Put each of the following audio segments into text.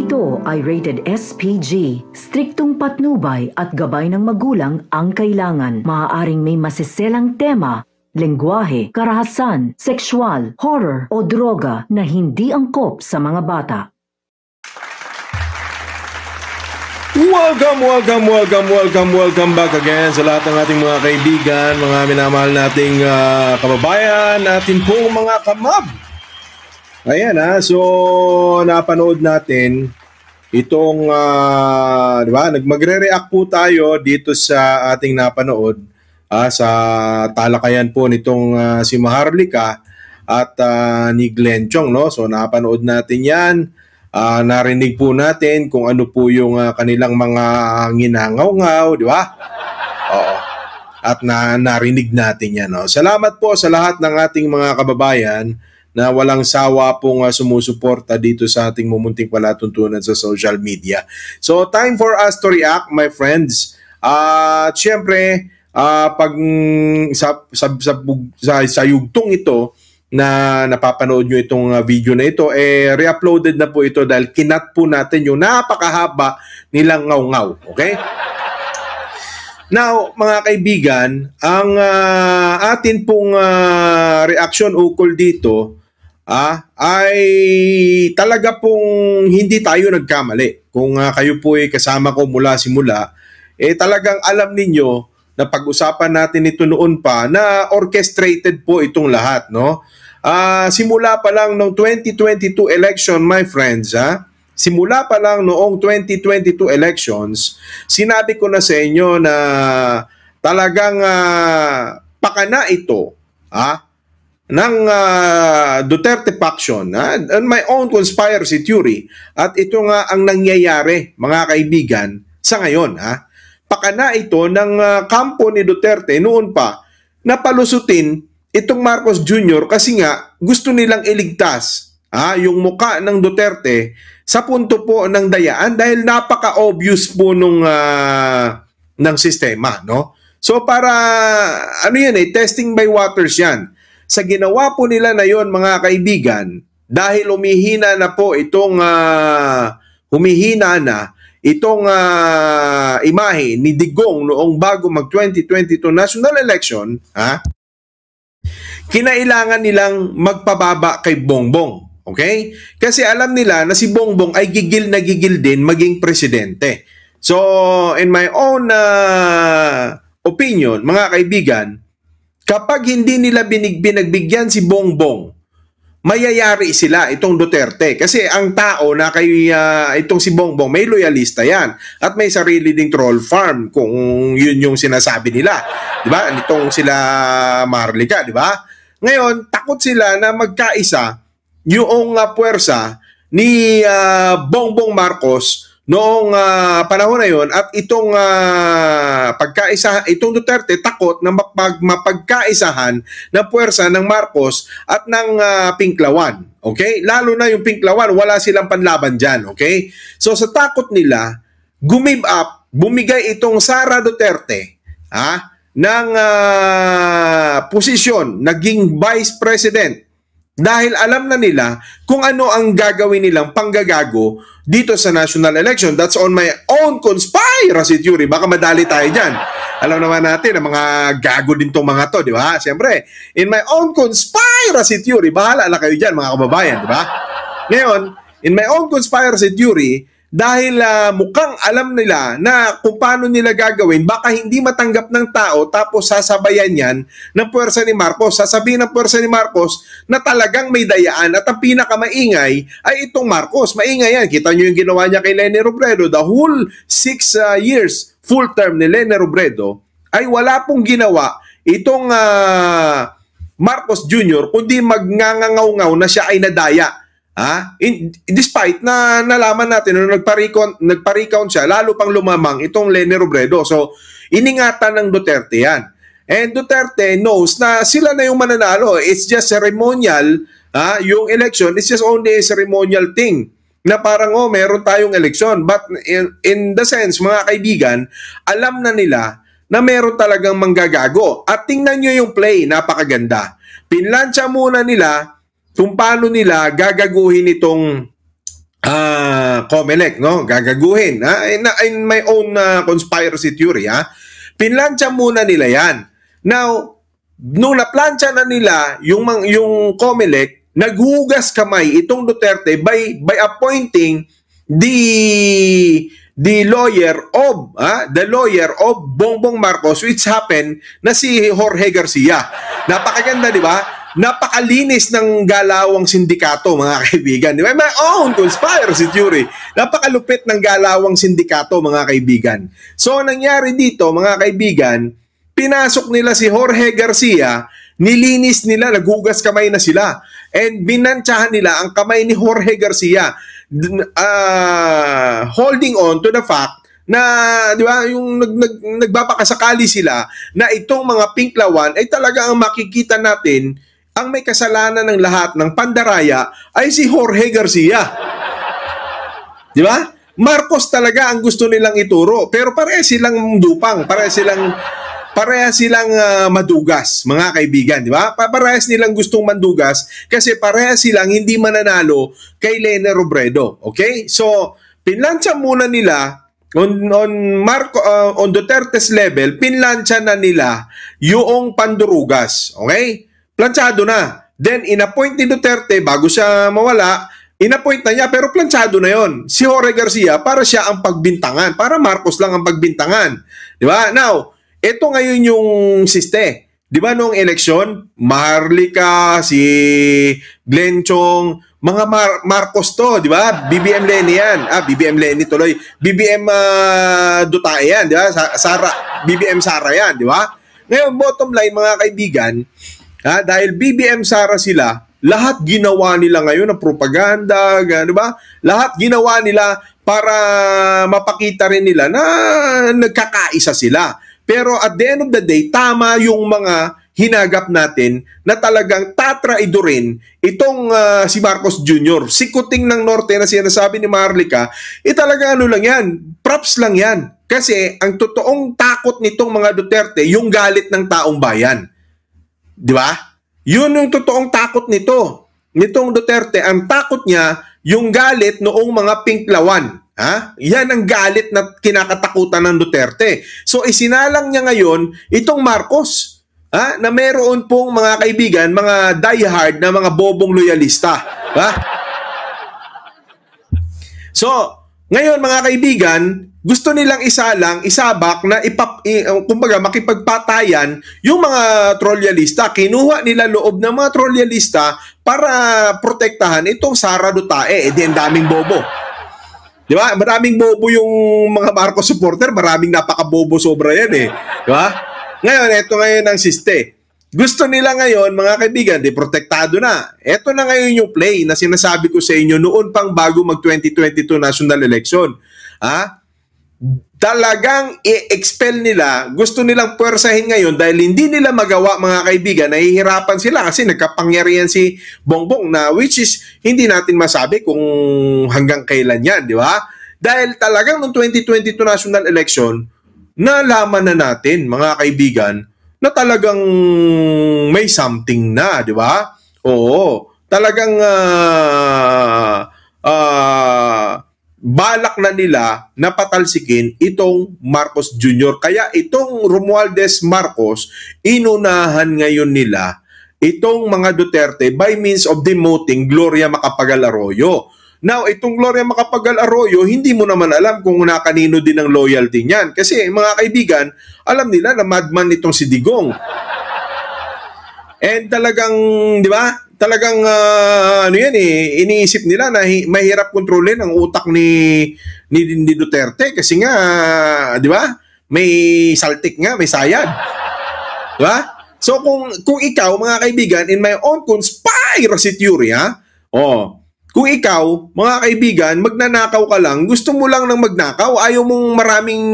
Ito ay rated SPG. Striktong patnubay at gabay ng magulang ang kailangan. Maaaring may masiselang tema, lengguwahe, karahasan, sexual, horror o droga na hindi angkop sa mga bata. Welcome back again sa lahat ng ating mga kaibigan, mga minamahal nating kababayan, atin pong mga kamab. Ayan so napanood natin itong, di ba, magre-react po tayo dito sa ating napanood sa talakayan po nitong si Maharlika at ni Glenn Chong, no? So napanood natin yan. Narinig po natin kung ano po yung kanilang mga nginangaw-ngaw, di ba? Oo. At narinig natin yan. No? Salamat po sa lahat ng ating mga kababayan na walang sawa pong sumusuporta dito sa ating mumunting palatuntunan sa social media. So, time for us to react, my friends. At syempre, pag sa yugtong ito, na napapanood nyo itong video na ito, re-uploaded na po ito dahil kinat po natin yung napakahaba nilang ngaw-ngaw. Okay? Now, mga kaibigan, ang atin pong reaction ukol dito ay talaga pong hindi tayo nagkamali. Kung kayo po ay kasama ko mula simula, talagang alam ninyo na pag-usapan natin ito noon pa na orchestrated po itong lahat, no? Simula pa lang noong 2022 election, my friends, simula pa lang noong 2022 elections, sinabi ko na sa inyo na talagang pakana ito ng Duterte faction, on my own conspiracy theory, at ito nga ang nangyayari, mga kaibigan, sa ngayon. Pakana ito ng kampo ni Duterte noon pa na palusutin itong Marcos Jr. kasi nga gusto nilang iligtas yung muka ng Duterte sa punto po ng dayaan dahil napaka-obvious po ng sistema, no? So para ano yan testing by waters yan. Sa ginawa po nila na yon, mga kaibigan, dahil humihina na itong imahe ni Digong noong bago mag 2022 national election, kinailangan nilang magpababa kay Bongbong. Okay? Kasi alam nila na si Bongbong ay gigil na gigil din maging presidente. So, in my own opinion, mga kaibigan, kapag hindi nila binagbigyan si Bongbong, mayayari sila itong Duterte. Kasi ang tao na kay itong si Bongbong, may loyalista yan. At may sarili ding troll farm kung yun yung sinasabi nila. Diba? Itong sila Maharlika, diba? Ngayon, takot sila na magkaisa yung puwersa ni Bongbong Marcos noong panahon na yun, at itong itong Duterte takot na mapagkaisahan na puwersa ng Marcos at ng Pinklawan. Okay? Lalo na yung Pinklawan, wala silang panlaban dyan. Okay? So sa takot nila, bumigay itong Sara Duterte ng posisyon, naging Vice President. Dahil alam na nila kung ano ang gagawin nilang panggagago dito sa national election. That's on my own conspiracy theory. Baka madali tayo dyan. Alam naman natin na mga gago din tong mga to, di ba? Siyempre, in my own conspiracy theory, bahala na kayo dyan, mga kababayan, di ba? Ngayon, in my own conspiracy theory, dahil mukhang alam nila na kung paano nila gagawin, baka hindi matanggap ng tao tapos sasabayan yan ng puwersa ni Marcos. Sasabihin ng puwersa ni Marcos na talagang may dayaan at ang pinakamaingay ay itong Marcos. Maingay yan. Kita nyo yung ginawa niya kay Leni Robredo. The whole 6 years full term ni Leni Robredo ay wala pong ginawa itong Marcos Jr. kundi magngangaw-ngaw na siya ay nadaya. Despite na nalaman natin na nagpa-recount siya, lalo pang lumamang itong Leni Robredo. So, iningatan ng Duterte yan. And Duterte knows na sila na yung mananalo. It's just ceremonial. Yung election, it's just only a ceremonial thing. Na parang, meron tayong election. But in the sense, mga kaibigan, alam na nila na meron talagang manggagago. At tingnan nyo yung play, napakaganda. Pinlansya muna nila kung paano nila gagaguhin itong COMELEC, no? Gagaguhin. In my own conspiracy theory, pinlansya muna nila yan. Now, nung naplansya na nila yung COMELEC, naghugas kamay itong Duterte by appointing the lawyer of Bongbong Marcos, which happened na si Jorge Garcia. Napakaganda, di ba? Napakalinis ng galawang sindikato, mga kaibigan. Di ba? My own conspiracy theory. Napakalupit ng galawang sindikato, mga kaibigan. So, nangyari dito, mga kaibigan, pinasok nila si Jorge Garcia, nilinis nila, naghugas kamay na sila. And binantsahan nila ang kamay ni Jorge Garcia, holding on to the fact na, di ba, yung nagbabakasakali sila na itong mga pinklawan ay talaga ang makikita natin, ang may kasalanan ng lahat ng pandaraya ay si Jorge Garcia. Di ba? Marcos talaga ang gusto nilang ituro, pero parehas silang dupang, parehas silang madugas, mga kaibigan, di ba? Parehas nilang gustong mandugas kasi parehas silang hindi mananalo kay Lene Robredo. Okay? So, pinlansya muna nila on Duterte's level, pinlansya na nila yung pandurugas. Okay? Planchado na. Then, inappoint ni Duterte bago siya mawala, inappoint na niya, pero planchado na yon. Si Jorge Garcia, para siya ang pagbintangan. Para Marcos lang ang pagbintangan. Di ba? Now, ito ngayon yung siste. Di ba noong eleksyon, Maharlika, si Glenn Chong, mga Marcos to, di ba? BBM Leni yan. BBM Leni tuloy. BBM Dutae yan, di ba? BBM Sara yan, di ba? Ngayon, bottom line, mga kaibigan, dahil BBM Sara sila, lahat ginawa nila ngayon ng propaganda, di ba? Lahat ginawa nila para mapakita rin nila na nagkakaisa sila. Pero at the end of the day, tama yung mga hinagap natin na talagang tatraidorin itong si Marcos Jr. Si Kuting ng Norte na sinasabi ni Maharlika, talaga ano lang yan, props lang yan. Kasi ang totoong takot nitong mga Duterte, yung galit ng taong bayan. Di ba? Yun yung totoong takot nitong Duterte. Ang takot niya, yung galit noong mga pinklawan. Yan ang galit na kinakatakutan ng Duterte. So isinalang niya ngayon itong Marcos, na meron pong mga kaibigan, mga diehard na mga bobong loyalista. So, ngayon mga kaibigan, gusto nilang isabak na kumbaga makipagpatayan yung mga trolyalista. Kinuha nila loob ng mga trolyalista para protektahan itong Sara Dutae. Ang daming bobo. Di ba? Maraming bobo yung mga Marcos supporter, maraming napakabobo sobra yan Di ba? Ngayon, ito ngayon ang siste. Gusto nila ngayon, mga kaibigan, protektado na. Ito na ngayon yung play na sinasabi ko sa inyo noon pang bago mag-2022 national election. Talagang i-expel nila, gusto nilang puwersahin ngayon dahil hindi nila magawa, mga kaibigan, nahihirapan sila kasi nagkapangyarihan si Bongbong na which is hindi natin masabi kung hanggang kailan yan, di ba? Dahil talagang noong 2022 national election, nalaman na natin, mga kaibigan, na talagang may something na, di ba? Oo, talagang balak na nila na patalsikin itong Marcos Jr. Kaya itong Romualdez Marcos, inunahan ngayon nila itong mga Duterte by means of demoting Gloria Macapagal Arroyo. Now, itong Gloria Macapagal Arroyo, hindi mo naman alam kung nakanino din ang loyalty niyan. Kasi mga kaibigan, alam nila na madman itong si Digong. And talagang, di ba? Talagang iniisip nila na mahirap kontrolin ang utak ni Duterte kasi nga, di ba? May saltik nga, may sayad. Di ba? So kung ikaw, mga kaibigan, in my own conspiracy theory, kung ikaw, mga kaibigan, magnanakaw ka lang, gusto mo lang ng magnakaw, ayaw mong maraming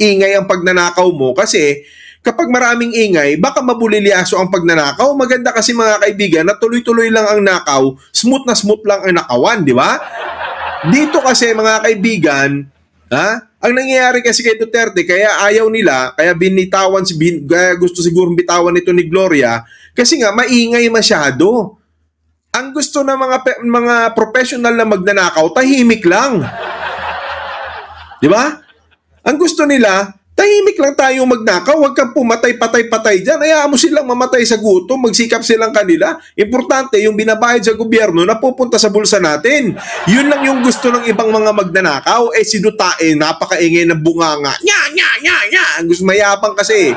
ingay ang pagnanakaw mo kasi kapag maraming ingay, baka mabulilyaso ang pagnanakaw. Maganda kasi, mga kaibigan, na tuloy-tuloy lang ang nakaw, smooth na smooth lang ang nakawan, di ba? Dito kasi, mga kaibigan, ang nangyayari kasi kay Duterte, kaya ayaw nila, kaya gusto siguro bitawan ito ni Gloria, kasi nga, maingay masyado. Ang gusto ng mga professional na magnanakaw, tahimik lang. Di ba? Ang gusto nila, tahimik lang tayong magnakaw, huwag kang pumatay, patay dyan. Hayaan mo silang mamatay sa gutom, magsikap silang kanila. Importante, yung binabayad sa gobyerno na pupunta sa bulsa natin. Yun lang yung gusto ng ibang mga magnanakaw. Si Dutae, napakaingay ng bunganga. Nya. Ang gusto mayabang kasi.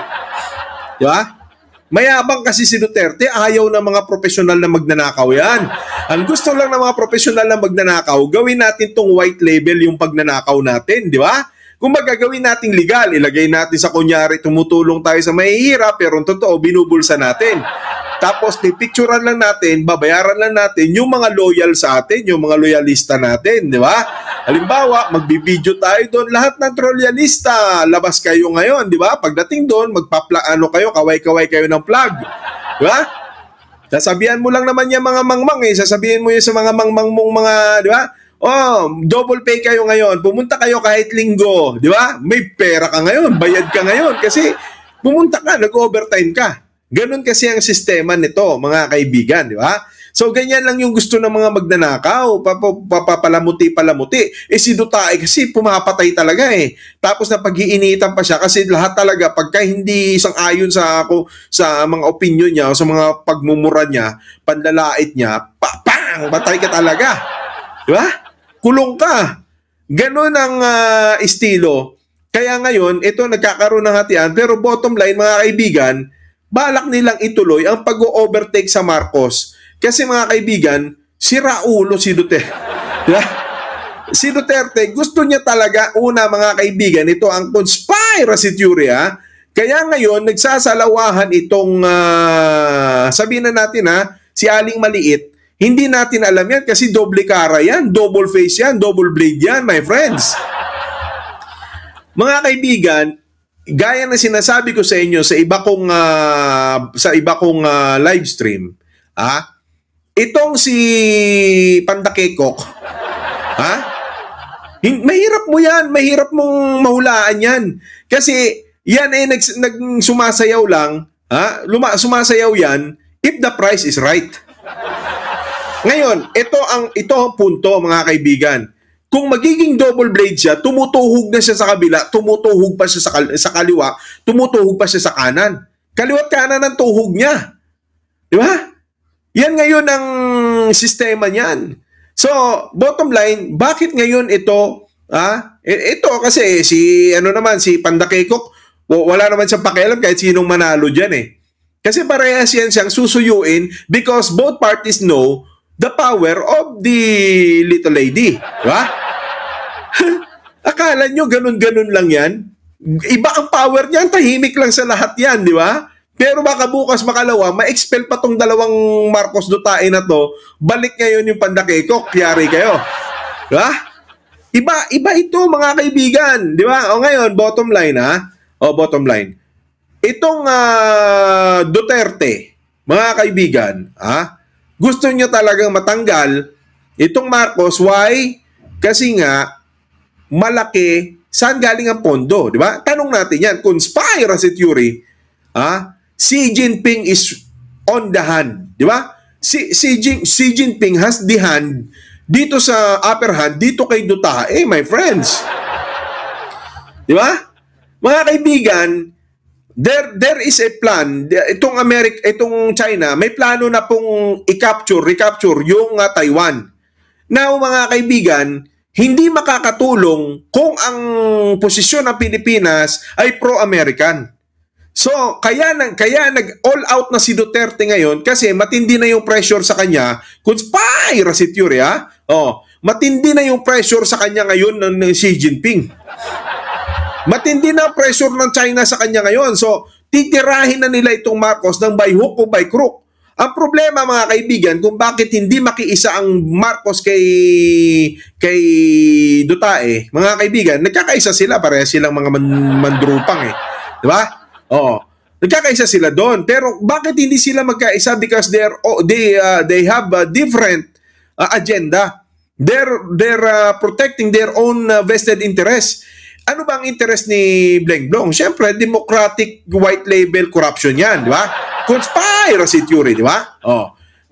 Di ba? Mayabang kasi si Duterte, ayaw ng mga profesional na magnanakaw yan. Ang gusto lang ng mga profesional na magnanakaw, gawin natin tong white label yung pagnanakaw natin, di ba? Kung magagawin natin legal, ilagay natin sa kunyari, tumutulong tayo sa mahihirap, pero ang totoo, binubulsa natin. Tapos, pipicturean lang natin, babayaran lang natin yung mga loyal sa atin, yung mga loyalista natin, di ba? Halimbawa, magbibideo tayo doon, lahat ng loyalista, labas kayo ngayon, di ba? Pagdating doon, kayo, kaway-kaway kayo ng flag. Di ba? Sasabihan mo lang naman yung mga mangmang sasabihin mo yun sa mga mangmang mong mga, di ba? Double pay kayo ngayon, pumunta kayo kahit linggo, di ba? May pera ka ngayon, bayad ka ngayon, kasi pumunta ka, nag-overtime ka. Ganun kasi ang sistema nito, mga kaibigan, di ba? So, ganyan lang yung gusto ng mga magnanakaw, papalamuti. Si Dutae kasi pumapatay talaga Tapos na pag-iinitan pa siya kasi lahat talaga, pagka hindi sang-ayon sa mga opinion niya o sa mga pagmumura niya, panlalait niya, patay ka talaga. Di ba? Kulong ka. Ganun ang estilo. Kaya ngayon, ito nagkakaroon ng hatian, pero bottom line, mga kaibigan, balak nilang ituloy ang pag-overtake sa Marcos. Kasi mga kaibigan, sira ulo si Duterte. Diba? Si Duterte, gusto niya talaga, una mga kaibigan, ito ang conspiracy theory. Kaya ngayon, nagsasalawahan itong, sabihin na natin si Aling Maliit, hindi natin alam yan kasi doble cara yan, double face yan, double blade yan, my friends. Mga kaibigan, gaya na sinasabi ko sa inyo sa iba kong live stream, itong si Pandakekok, mahirap mong mahulaan yan. Kasi yan sumasayaw lang, sumasayaw yan if the price is right. Ngayon, ito ang punto, mga kaibigan. Kung magiging double blade siya, tumutuhog na siya sa kabila, tumutuhog pa siya sa kaliwa, tumutuhog pa siya sa kanan. Kaliwa't kanan ang tuhog niya. Di ba? Yan ngayon ang sistema niyan. So, bottom line, bakit ngayon ito, ito kasi si Pandakekok, wala naman siyang pakialam kahit sinong manalo diyan Kasi parehas yan siyang susuyuin because both parties know the power of the little lady. Di ba? Akala nyo ganun-ganun lang yan? Iba ang power niyan, tahimik lang sa lahat yan, di ba? Pero baka bukas makalawa, ma-expel pa tong dalawang Marcos Dutae na to, balik ngayon yung Pandakekok, yari kayo. Di ba? Iba ito, mga kaibigan, di ba? O ngayon, bottom line bottom line. Itong Duterte, mga kaibigan, gusto niya talagang matanggal itong Marcos. Why? Kasi nga, malaki, saan galing ang pondo, di ba? Tanong natin yan, conspiracy theory, Xi Jinping is on the hand, di ba? Xi Jinping has the hand dito sa upper hand, dito kay Dutae, my friends. Di ba? Mga kaibigan, there is a plan. Itong China, may plano na pong recapture yung Taiwan. Now, mga kaibigan, hindi makakatulong kung ang posisyon ng Pilipinas ay pro-American. So, kaya nag-all out na si Duterte ngayon kasi matindi na yung pressure sa kanya. Conspiracy theory, matindi na yung pressure sa kanya ngayon ng Xi Jinping. Matindi na pressure ng China sa kanya ngayon. So, titirahin na nila itong Marcos ng by hook o by crook. Ang problema, mga kaibigan, kung bakit hindi makiisa ang Marcos kay Dutae, mga kaibigan, nagkakaisa sila, pareha silang mga mandrupang Di ba? Nagkakaisa sila doon. Pero bakit hindi sila magkaisa? Because they have a different agenda. They're protecting their own vested interest. Ano ba ang interest ni Bleng Blong? Siyempre, democratic white label corruption yan, di ba? Conspiracy theory, di ba?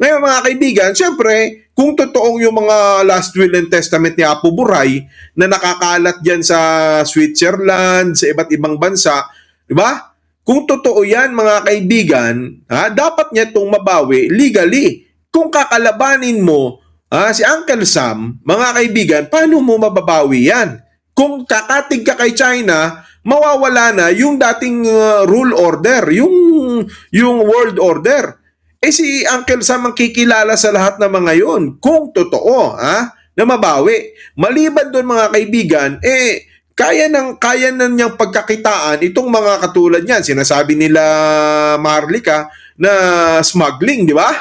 Ngayon mga kaibigan, syempre, kung totoong yung mga last will and testament ni Apo Buray na nakakalat dyan sa Switzerland, sa iba't ibang bansa, di ba? Kung totoo yan mga kaibigan, dapat niya itong mabawi legally. Kung kakalabanin mo si Uncle Sam, mga kaibigan, paano mo mababawi yan? Kung kakatig ka kay China, mawawala na yung dating rule order, yung world order. Si Uncle Sam ang kikilala sa lahat ng mga yon kung totoo na mabawi. Maliban doon mga kaibigan, kaya na niyang pagkakitaan itong mga katulad niyan. Sinasabi nila Maharlika na smuggling, di ba?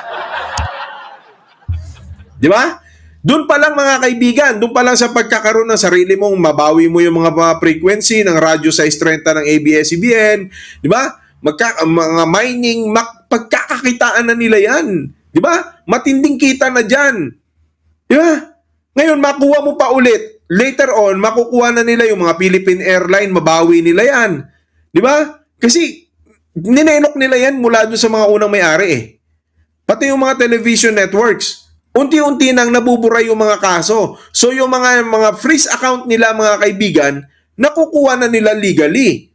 Di ba? Doon pa lang mga kaibigan, doon pa lang sa pagkakaroon ng sarili mong mabawi mo yung mga frequency ng radyo size 30 ng ABS-CBN, di ba? Mga mining, pagkakakitaan na nila yan. Di ba? Matinding kita na dyan. Di ba? Ngayon, makuha mo pa ulit. Later on, makukuha na nila yung mga Philippine Airline, mabawi nila yan. Di ba? Kasi, ninenok nila yan mula doon sa mga unang may-ari Pati yung mga television networks. Unti-unti nang nabubura yung mga kaso. So yung mga freeze account nila mga kaibigan, nakukuha na nila legally.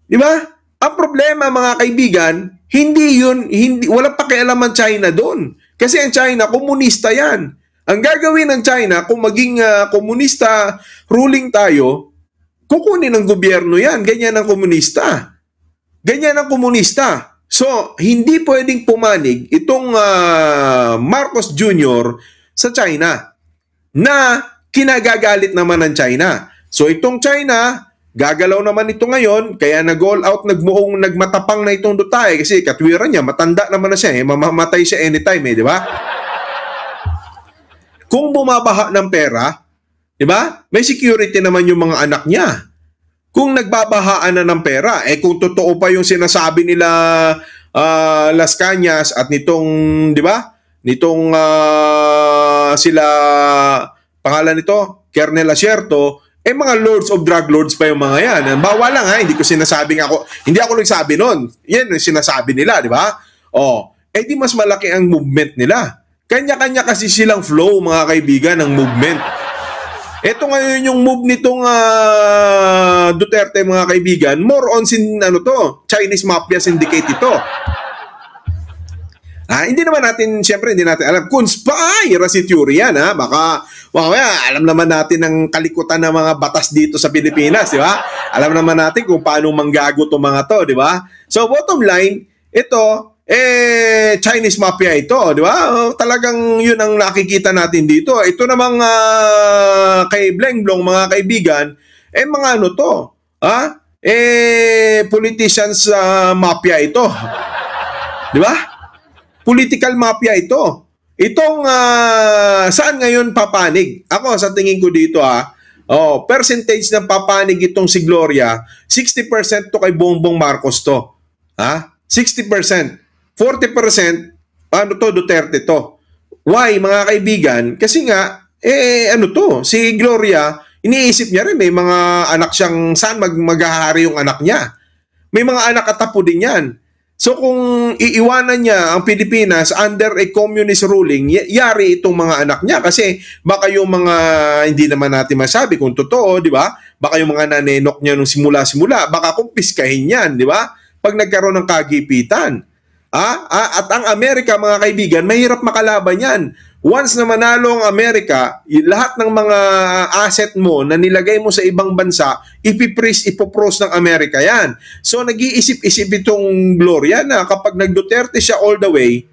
Di ba? Ang problema mga kaibigan, walang pakialam ang China doon. Kasi ang China, komunista yan. Ang gagawin ng China, kung maging komunista ruling tayo, kukunin ng gobyerno yan. Ganyan ang komunista. Ganyan ang komunista. So, hindi pwedeng pumanig itong Marcos Jr. sa China na kinagagalit naman ng China. So, itong China, gagalaw naman ito ngayon, kaya nag-all out, nagmatapang na itong Duterte kasi katwiran niya, matanda naman na siya, mamamatay siya anytime, di ba? Kung bumabaha ng pera, di ba? May security naman yung mga anak niya. Kung nagbabahaan na ng pera, kung totoo pa yung sinasabi nila Las Cañas at nitong, di ba? Nitong sila, pangalan nito, Kernel Asierto, mga lords of drug lords pa yung mga yan. Bawal lang hindi ko sinasabing hindi ako nagsabi nun. Yan yung sinasabi nila, di ba? Di mas malaki ang movement nila. Kanya-kanya kasi silang flow, mga kaibigan, ng movement. Ito ngayon yung move nitong Duterte, mga kaibigan, more on Chinese Mafia Syndicate ito. Hindi naman natin, siyempre, hindi natin alam. Conspiracy theory yan, Baka, alam naman natin ang kalikutan ng mga batas dito sa Pilipinas, di ba? Alam naman natin kung paano manggago itong mga to, di ba? So, bottom line, ito, Chinese Mafia ito, di ba? Talagang yun ang nakikita natin dito. Ito namang kay Bleng Blong, mga kaibigan, mga politicians mafia ito. Di ba? Political mafia ito. Itong saan ngayon papanig? Ako sa tingin ko dito percentage ng papanig itong si Gloria, 60% to kay Bongbong Marcos to. 60%. 40% Duterte to. Why, mga kaibigan? Kasi nga si Gloria, iniisip niya rin may mga anak siyang saan maghahari yung anak niya. May mga anak at apo din yan. So kung iiwanan niya ang Pilipinas under a communist ruling, yari itong mga anak niya kasi baka yung mga hindi naman natin masabi kung totoo, di ba? Baka yung mga nanenok niya nung simula-simula, baka kumpiskahin yan, di ba? Pag nagkaroon ng kagipitan. At ang Amerika, mga kaibigan, mahirap makalaban yan. Once na manalo ang Amerika, lahat ng mga asset mo na nilagay mo sa ibang bansa, ipopros ng Amerika yan. So, nag-iisip-isip itong Gloria na kapag nag-Duterte siya all the way,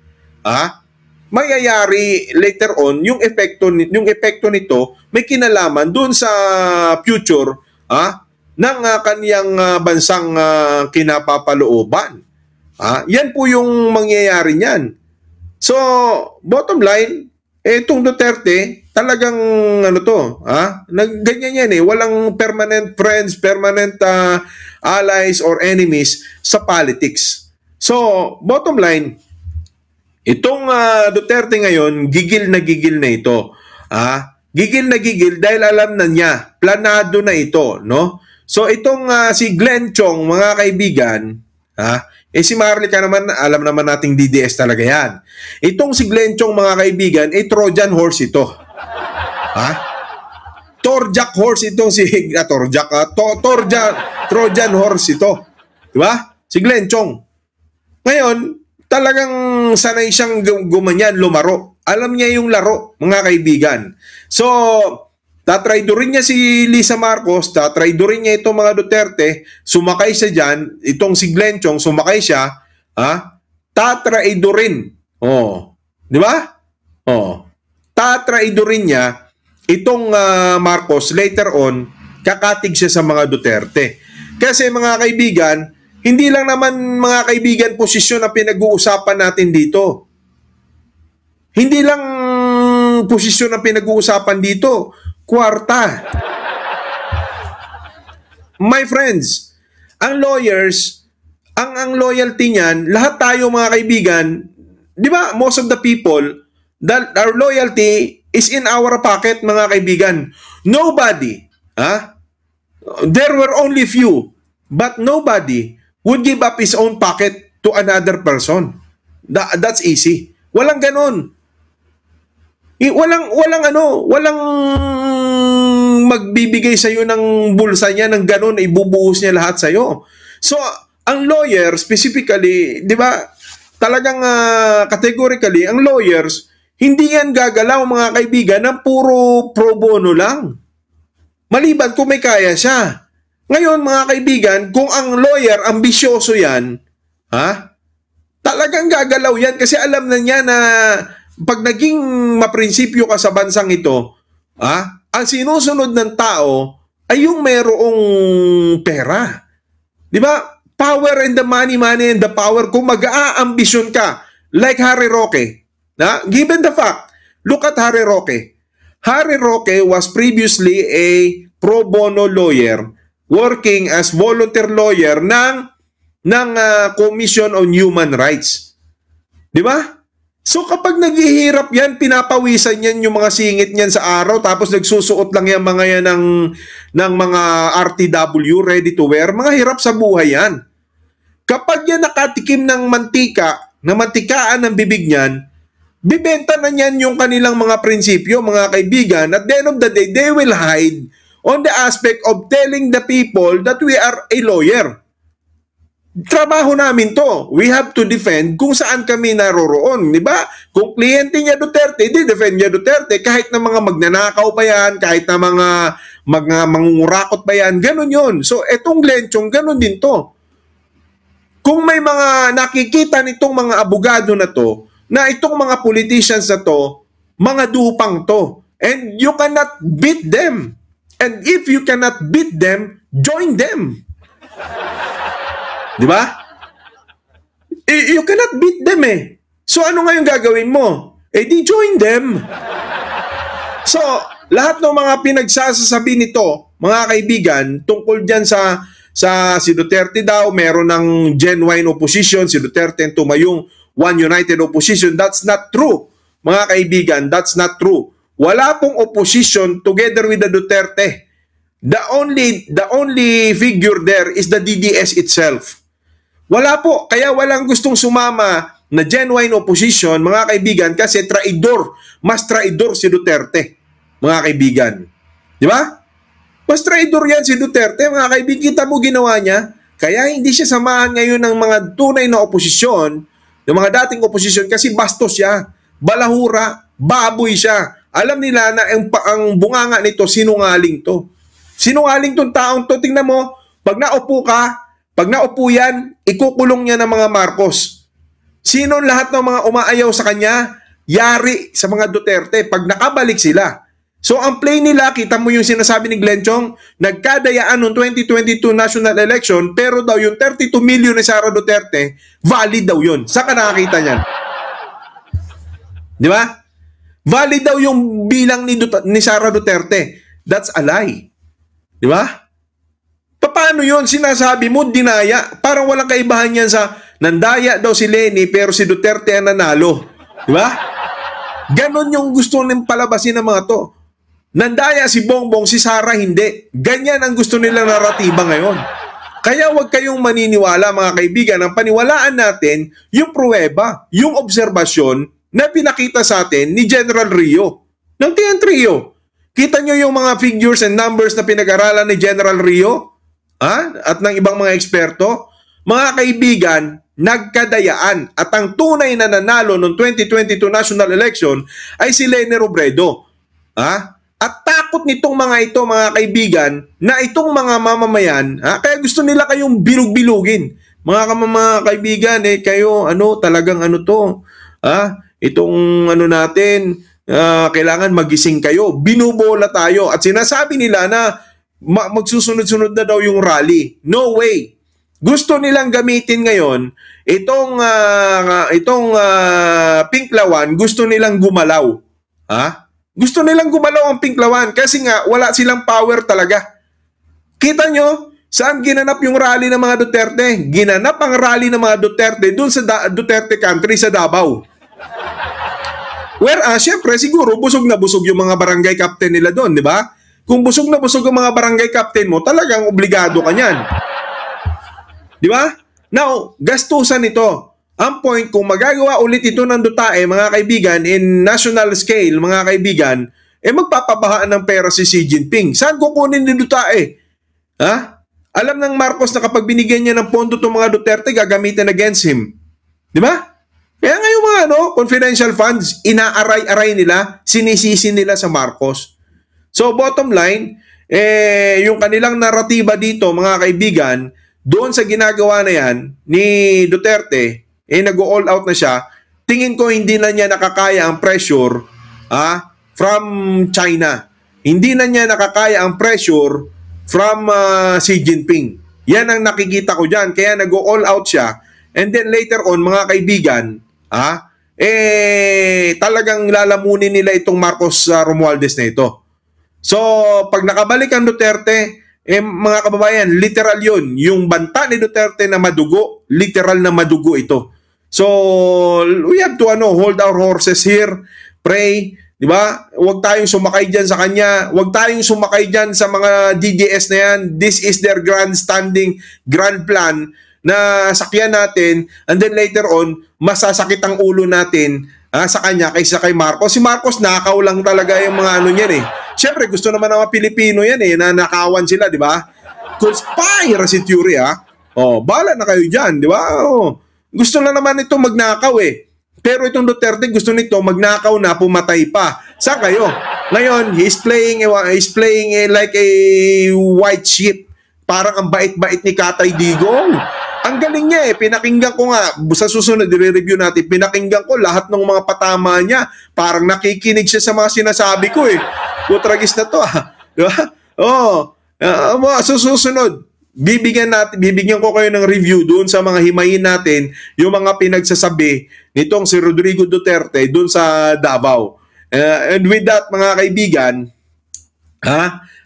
mayayari later on, yung epekto nito, may kinalaman dun sa future ng kaniyang bansang kinapapalooban. Yan po yung mangyayari niyan. So, bottom line, itong Duterte, talagang ganyan yan walang permanent friends, permanent allies or enemies sa politics. So, bottom line, itong Duterte ngayon, gigil na ito. Gigil na gigil dahil alam na niya, planado na ito, no? So, itong si Glenn Chong, mga kaibigan, Eh si Marlica naman, alam naman nating DDS talaga yan. Itong si Glenchong, mga kaibigan, Trojan horse ito. Ha? Torjak horse itong si... Trojan horse ito. Diba? Si Glenchong. Ngayon, talagang sanay siyang gumanyan, lumaro. Alam niya yung laro, mga kaibigan. So, tatraidorin niya si Lisa Marcos, tatraidorin niya itong mga Duterte, sumakay siya dyan, itong si Glenchong, sumakay siya, tatraidorin. Oh, di ba? Oh, tatraidorin niya itong Marcos, later on, kakatig siya sa mga Duterte. Kasi mga kaibigan, hindi lang naman mga kaibigan posisyon na pinag-uusapan natin dito. Hindi lang posisyon na pinag-uusapan dito, kwarta. My friends, ang lawyers, ang loyalty niyan, lahat tayo mga kaibigan, di ba, most of the people, that our loyalty is in our pocket, mga kaibigan. Nobody, there were only few, but nobody would give up his own pocket to another person. That's easy. Walang ganon. Walang magbibigay sa iyo ng bulsa niya ng ganon, ibubuhos niya lahat sa iyo. So, ang lawyer specifically, 'di ba? Talagang categorically, ang lawyers hindi yan gagalaw, mga kaibigan, ng puro pro bono lang. Maliban kung may kaya siya. Ngayon, mga kaibigan, kung ang lawyer ambisyoso yan, talagang gagalaw yan kasi alam na niya na pag naging maprinsipyo ka sa bansang ito, ang sinusunod ng tao ay yung mayroong pera. Di ba? Power and the money, money and the power. Kung mag-aambisyon ka, like Harry Roque, given the fact, look at Harry Roque. Harry Roque was previously a pro bono lawyer working as volunteer lawyer ng Commission on Human Rights. Di ba? So kapag naghihirap yan, pinapawisan yan yung mga singit niyan sa araw, tapos nagsusuot lang yan mga yan ng mga RTW, ready to wear, mga hirap sa buhay yan. Kapag yan nakatikim ng mantika, na mantikaan ng bibig niyan, bibenta na niyan yung kanilang mga prinsipyo, mga kaibigan. At the end of the day, they will hide on the aspect of telling the people that we are a lawyer. Trabaho namin to. We have to defend kung saan kami naroroon, di ba? Kung kliyente niya Duterte, di-defend niya Duterte kahit na mga magnanakaw pa yan, kahit na mga mangungurakot pa yan, ganun yun. So, etong Glenchong, ganun din to. Kung may mga nakikita nitong mga abogado na to, na itong mga politicians na to, mga dupang to, and you cannot beat them. And if you cannot beat them, join them. Di ba? You cannot beat them eh. So ano ngayon gagawin mo? Di join them. So, lahat ng mga pinagsasasabi nito, mga kaibigan, tungkol dyan sa si Duterte daw, meron ng genuine opposition, si Duterte ang tumayong one united opposition. That's not true, mga kaibigan. That's not true. Wala pong opposition together with the Duterte. The only figure there is the DDS itself. Wala po. Kaya walang gustong sumama na genuine opposition, mga kaibigan, kasi traidor. Mas traidor si Duterte, mga kaibigan. Di ba? Mas traidor yan si Duterte, mga kaibigan. Kita mo ginawa niya. Kaya hindi siya samahan ngayon ng mga tunay na oposisyon, yung mga dating oposisyon, kasi bastos siya. Balahura. Baboy siya. Alam nila na ang bunganga nito, sinungaling to. Sinungaling tong taong to. Tingnan mo, pag naupo ka, pag naupo yan, ikukulong niya ng mga Marcos. Sino lahat ng mga umaayaw sa kanya? Yari sa mga Duterte pag nakabalik sila. So ang play nila, kita mo yung sinasabi ni Glenchong, nagkadayaan noong 2022 national election, pero daw yung 32 million ni Sara Duterte, valid daw yun. Saan ka nakakita niyan? Di ba? Valid daw yung bilang ni Sara Duterte. That's a lie. Di ba? Paano yun? Sinasabi mo, dinaya. Parang walang kaibahan yan sa nandaya daw si Leni pero si Duterte ang nanalo. Di ba? Ganon yung gusto ng palabasin ng mga to. Nandaya si Bongbong, si Sara hindi. Ganyan ang gusto nilang naratiba ngayon. Kaya huwag kayong maniniwala mga kaibigan. Ang paniwalaan natin yung pruweba, yung obserbasyon na pinakita sa atin ni General Rio ng TN Rio. Kita nyo yung mga figures and numbers na pinag-aralan ni General Rio at ng ibang mga eksperto. Mga kaibigan, nagkadayaan at ang tunay na nanalo noong 2022 national election ay si Leni Robredo. At takot nitong mga ito, mga kaibigan, na itong mga mamamayan, kaya gusto nila kayong bilog-bilugin. Mga kaibigan, kayo, talagang to, itong natin, kailangan magising kayo. Binubola tayo. At sinasabi nila na magsusunod-sunod na daw yung rally. No way. Gusto nilang gamitin ngayon, itong Pinklawan, gusto nilang gumalaw. Gusto nilang gumalaw ang Pinklawan kasi nga wala silang power talaga. Kita nyo, saan ginanap yung rally ng mga Duterte? Ginanap ang rally ng mga Duterte dun sa Duterte country sa Davao. Syempre siguro busog na busog yung mga barangay captain nila doon, di ba? Kung busog na busog ang mga barangay captain mo, talagang obligado ka niyan. Di ba? Now, gastusan ito. Ang point, kung magagawa ulit ito ng Dutae, mga kaibigan, in national scale, mga kaibigan, magpapabahaan ng pera si Xi Jinping. Saan kukunin ni Dutae? Alam ng Marcos na kapag binigyan niya ng pondo itong mga Duterte, gagamitin against him. Di ba? Kaya ngayon mga confidential funds, inaaray-aray nila, sinisisi nila sa Marcos. So, bottom line, yung kanilang naratiba dito, mga kaibigan, doon sa ginagawa na yan ni Duterte, nag-all out na siya, tingin ko hindi na niya nakakaya ang pressure from China. Hindi na niya nakakaya ang pressure from Xi Jinping. Yan ang nakikita ko dyan. Kaya nag-all out siya. And then later on, mga kaibigan, talagang lalamunin nila itong Marcos Romualdez na ito. So, pag nakabalik ang Duterte, mga kababayan, literal yun. Yung banta ni Duterte na madugo, literal na madugo ito. So, we have to hold our horses here, pray, di ba? Huwag tayong sumakay dyan sa kanya. Huwag tayong sumakay dyan sa mga DDS na yan. This is their grandstanding, grand plan na sakyan natin, and then later on, masasakit ang ulo natin sa kanya kaysa kay Marcos. Si Marcos, nakaw lang talaga yung mga niyan Siyempre, gusto naman ng mga Pilipino yan na nakawan sila, di ba? Conspiracy theory, bala na kayo dyan, di ba? Gusto na naman ito magnakaw Pero itong Duterte, gusto nito magnakaw na, pumatay pa. Saan kayo? Ngayon, he's playing like a white sheep. Parang ang bait-bait ni Katay Digong. Ang galing niya pinakinggan ko nga, sa susunod, i-review natin, pinakinggan ko lahat ng mga patama niya. Parang nakikinig siya sa mga sinasabi ko Putragis na to Diba? Sa susunod, bibigyan ko kayo ng review doon sa mga himayin natin, yung mga pinagsasabi nitong si Rodrigo Duterte doon sa Davao. And with that, mga kaibigan,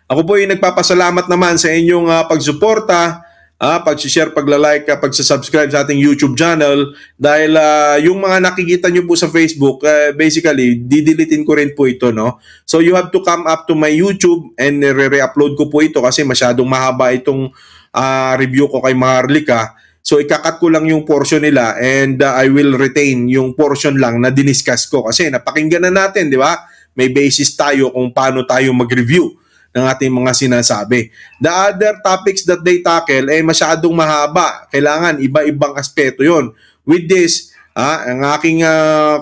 ako po yung nagpapasalamat naman sa inyong pagsuporta, pag-share, pagla-like, pag-subscribe sa ating YouTube channel dahil yung mga nakikita nyo po sa Facebook, basically, didilitin ko rin po ito, no? So, you have to come up to my YouTube and re-upload ko po ito kasi masyadong mahaba itong review ko kay Maharlika. So, ikakat ko lang yung portion nila and I will retain yung portion lang na diniscuss ko kasi napakinggan na natin, di ba? May basis tayo kung paano tayo mag-review ng ating mga sinasabi. The other topics that they tackle masyadong mahaba. Kailangan iba-ibang aspeto yon. With this, ang aking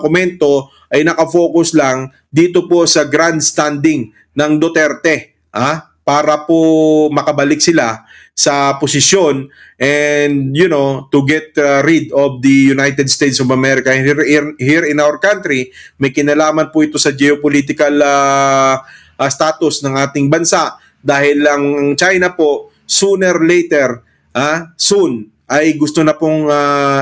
komento ay nakafocus lang dito po sa grandstanding ng Duterte para po makabalik sila sa posisyon and to get rid of the United States of America here in our country. May kinalaman po ito sa geopolitical status ng ating bansa dahil lang China po sooner later soon ay gusto na pong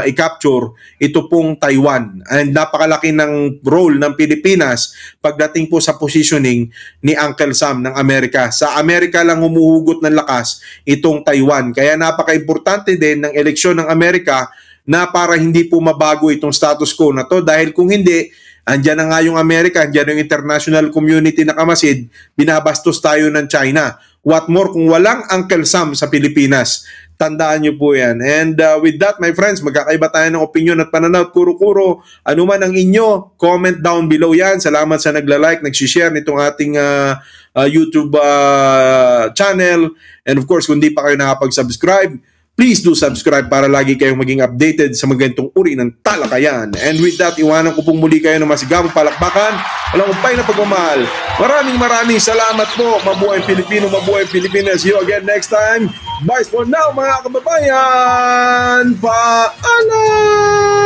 i-capture ito pong Taiwan. And napakalaki ng role ng Pilipinas pagdating po sa positioning ni Uncle Sam ng Amerika. Sa Amerika lang humuhugot ng lakas itong Taiwan. Kaya napaka-importante din ng eleksyon ng Amerika na para hindi po mabago itong status quo na to. Dahil kung hindi, andyan na nga yung Amerika, andyan yung international community na kamasid, binabastos tayo ng China. What more kung walang Uncle Sam sa Pilipinas? Tandaan nyo po yan. And with that, my friends, magkakaiba tayo ng opinion at pananaw. Kuro-kuro, ano man ang inyo, comment down below yan. Salamat sa nagla-like, nagsishare nitong ating YouTube channel. And of course, kung di pa kayo nakapag-subscribe, please do subscribe para lagi kayong maging updated sa mga ganitong uri ng talakayan. And with that, iwanan ko pong muli kayo ng masigabong palakpakan. Walang umpay na pagmamahal. Maraming salamat po. Mabuhay Pilipino, mabuhay Pilipinas. See you again next time. Bye for now, mga kababayan. Paalam!